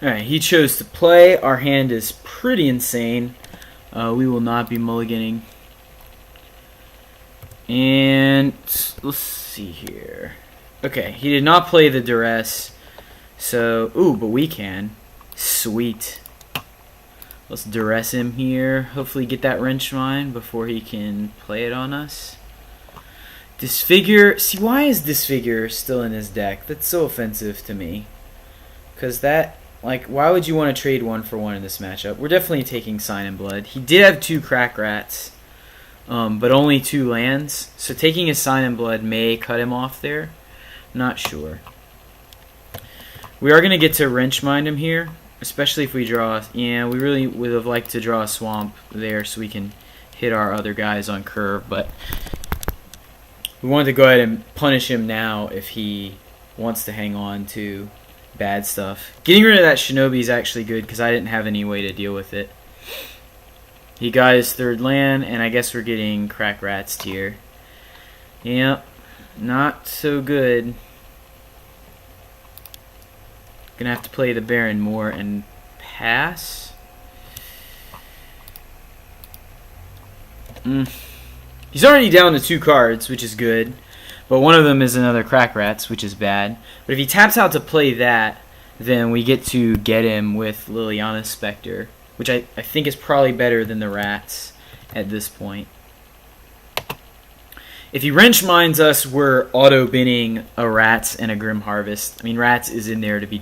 Alright, he chose to play. Our hand is pretty insane. We will not be mulliganing. And let's see here. Okay, he did not play the duress. So, ooh, but we can. Sweet. Let's duress him here. Hopefully get that wrench mine before he can play it on us. Disfigure. See, why is Disfigure still in his deck? That's so offensive to me. Because that, like, why would you want to trade 1-for-1 in this matchup? We're definitely taking Sign and Blood. He did have 2 Crack Rats, but only 2 lands. So taking a Sign and Blood may cut him off there. Not sure. We are going to get to Wrench Mind him here, especially if we draw. Yeah, we really would have liked to draw a Swamp there so we can hit our other guys on curve, but we wanted to go ahead and punish him now if he wants to hang on to bad stuff. Getting rid of that Shinobi is actually good because I didn't have any way to deal with it. He got his 3rd land, and I guess we're getting Crack Rats tier. Yep, not so good. Gonna have to play the Baron more and pass. He's already down to 2 cards, which is good. But one of them is another Crack Rats, which is bad. But if he taps out to play that, then we get to get him with Liliana's Spectre, which I think is probably better than the Rats at this point. If he Wrench Minds us, we're auto-binning a Rats and a Grim Harvest. I mean, Rats is in there to be...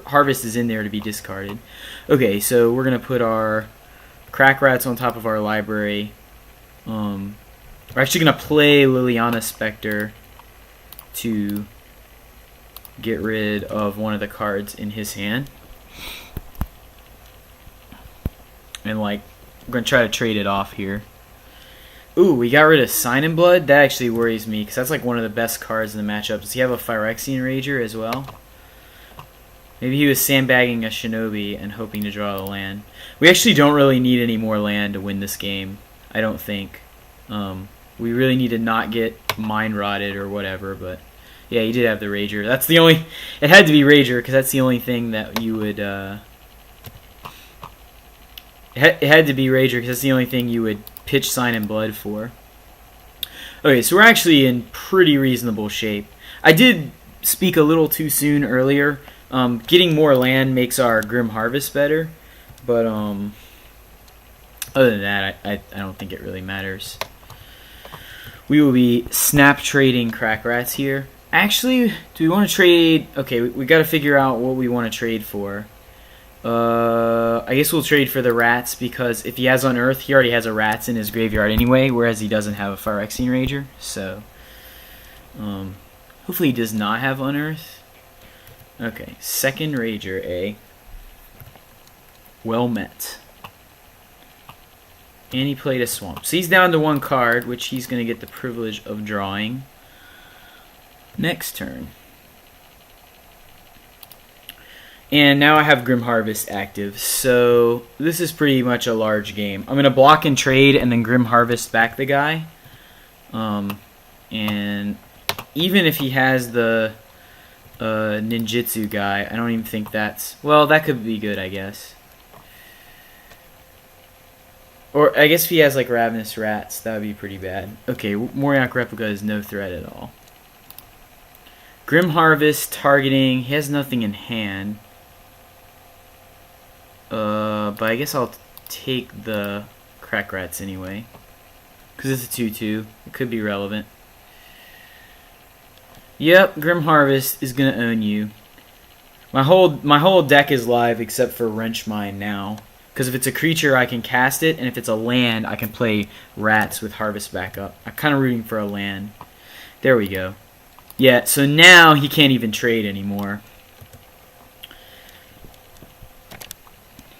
Harvest is in there to be discarded. Okay, so we're going to put our Crack Rats on top of our library. We're actually going to play Liliana Spectre to get rid of one of the cards in his hand. And, like, we're going to try to trade it off here. Ooh, we got rid of Sign and Blood. That actually worries me, because that's like one of the best cards in the matchup. Does he have a Phyrexian Rager as well? Maybe he was sandbagging a Shinobi and hoping to draw a land. We actually don't really need any more land to win this game, I don't think. We really need to not get Mind Rotted or whatever, but yeah, he did have the Rager. That's the only... It had to be Rager, because that's the only thing that you would... It had to be Rager, because that's the only thing you would pitch Sign and Blood for. Okay, so we're actually in pretty reasonable shape. I did speak a little too soon earlier. Getting more land makes our Grim Harvest better, but other than that, I don't think it really matters. We will be snap trading Crack Rats here. Actually, do we want to trade... Okay, we got to figure out what we want to trade for. I guess we'll trade for the Rats, because if he has Unearth, he already has a Rats in his graveyard anyway, whereas he doesn't have a Phyrexian Rager. So, hopefully he does not have Unearth. Okay, 2nd Rager, eh? Well met. And he played a Swamp. So he's down to 1 card, which he's going to get the privilege of drawing next turn. And now I have Grim Harvest active, so this is pretty much a large game. I'm going to block and trade and then Grim Harvest back the guy. And even if he has the ninjutsu guy, I don't even think that's... Well, that could be good, I guess. Or I guess if he has like Ravenous Rats, that would be pretty bad. Okay, Moriok Replica is no threat at all. Grim Harvest targeting, he has nothing in hand. But I guess I'll take the Crack Rats anyway, because it's a 2/2. It could be relevant. Yep, Grim Harvest is gonna own you. My whole deck is live except for Wrench Mine now, because if it's a creature I can cast it, and if it's a land I can play Rats with Harvest backup. I'm kind of rooting for a land. There we go. Yeah, so now he can't even trade anymore.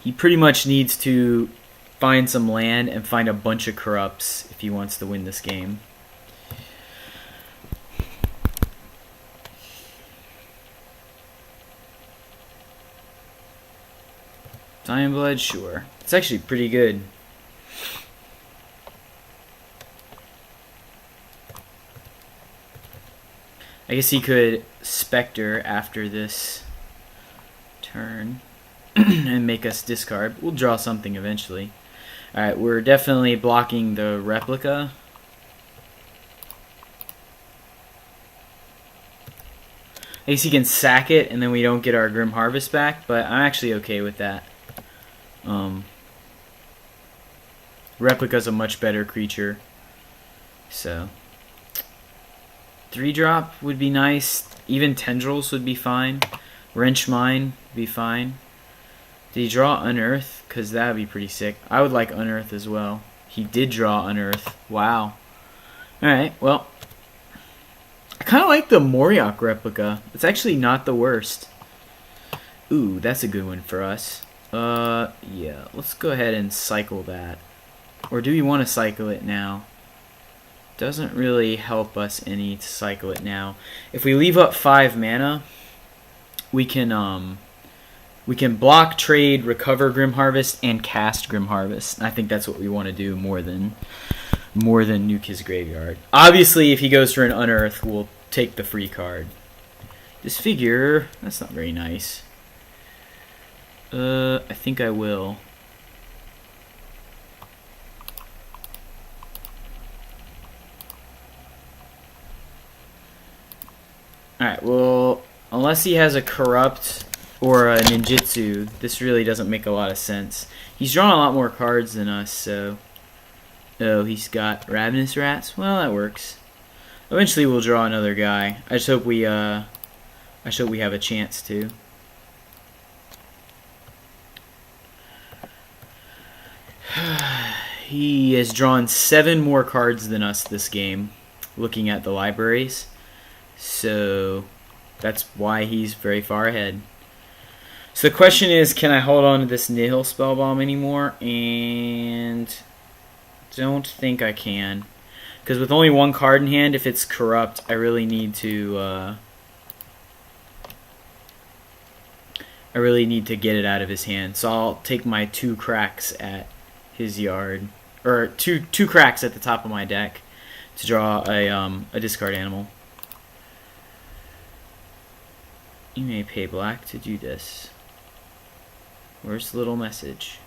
He pretty much needs to find some land and find a bunch of corrupts if he wants to win this game. Sign and Blood, sure. It's actually pretty good. I guess he could Spectre after this turn. and make us discard. We'll draw something eventually. Alright, we're definitely blocking the replica. At least he can sack it, and then we don't get our Grim Harvest back, but I'm actually okay with that. Replica's a much better creature. So 3-drop would be nice. Even Tendrils would be fine. Wrench Mine would be fine. Did he draw Unearth? Because that would be pretty sick. I would like Unearth as well. He did draw Unearth. Wow. Alright, well. I kind of like the Moriok replica. It's actually not the worst. Ooh, that's a good one for us. Yeah. Let's go ahead and cycle that. Or do we want to cycle it now? Doesn't really help us any to cycle it now. If we leave up 5 mana, we can block, trade, recover Grim Harvest, and cast Grim Harvest. I think that's what we want to do more than nuke his graveyard. Obviously, if he goes for an Unearth, we'll take the free card. Disfigure, that's not very nice. I think I will. Alright, well, unless he has a Corrupt or a Ninjutsu, this really doesn't make a lot of sense. He's drawn a lot more cards than us, so... Oh, he's got Ravenous Rats? Well, that works. Eventually we'll draw another guy. I just hope we have a chance to. He has drawn 7 more cards than us this game, looking at the libraries. So that's why he's very far ahead. So the question is, can I hold on to this Nihil Spellbomb anymore? And don't think I can. Because with only 1 card in hand, if it's Corrupt, I really need to get it out of his hand. So I'll take my 2 cracks at his yard, or two cracks at the top of my deck to draw a discard animal. You may pay black to do this. Where's the little message?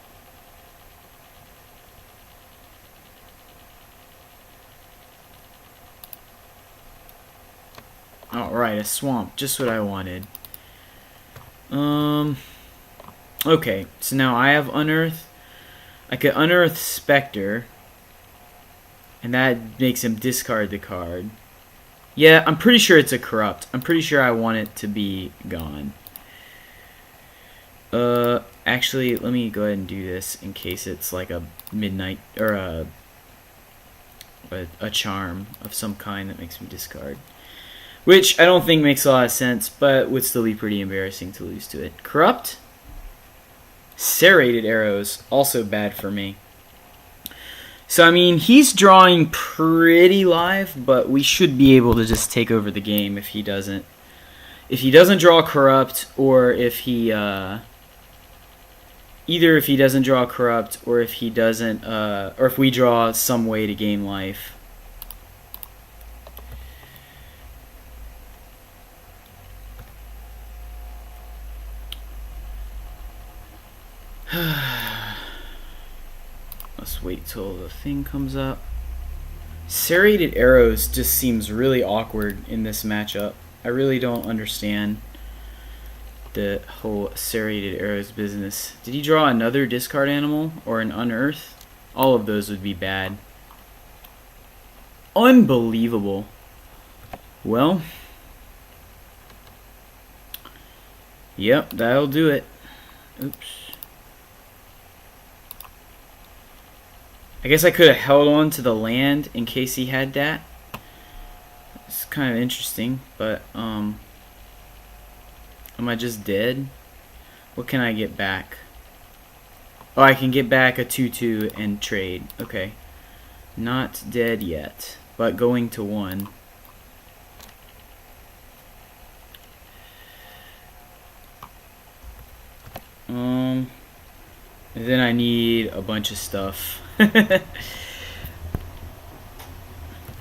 Alright, a swamp. Just what I wanted. Okay, so now I have Unearth. I could Unearth Spectre, and that makes him discard the card. Yeah, I'm pretty sure it's a Corrupt. I'm pretty sure I want it to be gone. Actually, let me go ahead and do this in case it's like a midnight, or a charm of some kind that makes me discard. Which I don't think makes a lot of sense, but would still be pretty embarrassing to lose to it. Corrupt? Serrated Arrows, also bad for me. So, I mean, he's drawing pretty live, but we should be able to just take over the game if he doesn't. If he doesn't draw Corrupt, or if he, either if he doesn't draw Corrupt, or if he doesn't, or if we draw some way to gain life. Let's wait till the thing comes up. Serrated Arrows just seems really awkward in this matchup. I really don't understand the whole Serrated Arrows business. Did he draw another discard animal or an Unearth? All of those would be bad. Unbelievable. Well, yep, that'll do it. Oops. I guess I could have held on to the land in case he had that. It's kind of interesting, but am I just dead? What can I get back? Oh, I can get back a 2/2 and trade. Okay. Not dead yet, but going to 1. And then I need a bunch of stuff.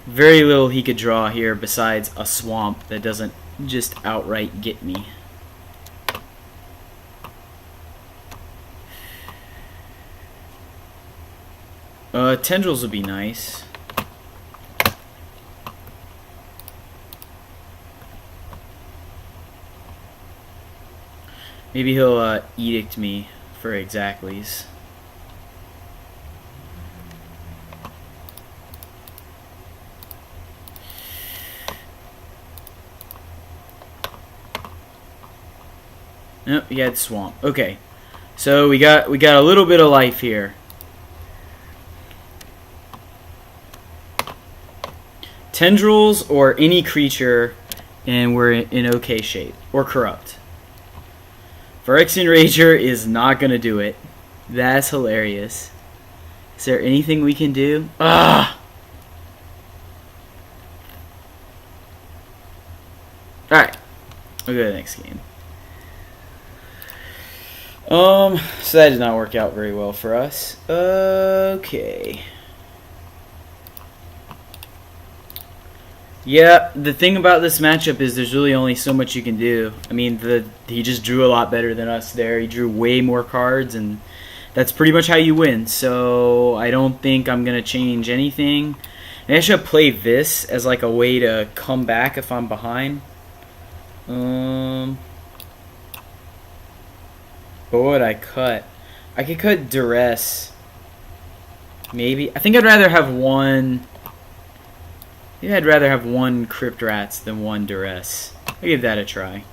Very little he could draw here besides a swamp that doesn't just outright get me. Tendrils would be nice. Maybe he'll edict me for exactlies. Nope, he had swamp. Okay, so we got a little bit of life here. Tendrils or any creature, and we're in okay shape. Or corrupt. Phyrexian Rager is not gonna do it. That's hilarious. Is there anything we can do? Ah! Alright. We'll go to the next game. So that did not work out very well for us. Okay. Yeah, the thing about this matchup is there's really only so much you can do. I mean, he just drew a lot better than us there. He drew way more cards, and that's pretty much how you win. So I don't think I'm going to change anything. And I should play this as like a way to come back if I'm behind. What would I cut? I could cut Duress. Maybe. I think I'd rather have one... Maybe I'd rather have one Crypt Rats than one Duress. I'll give that a try.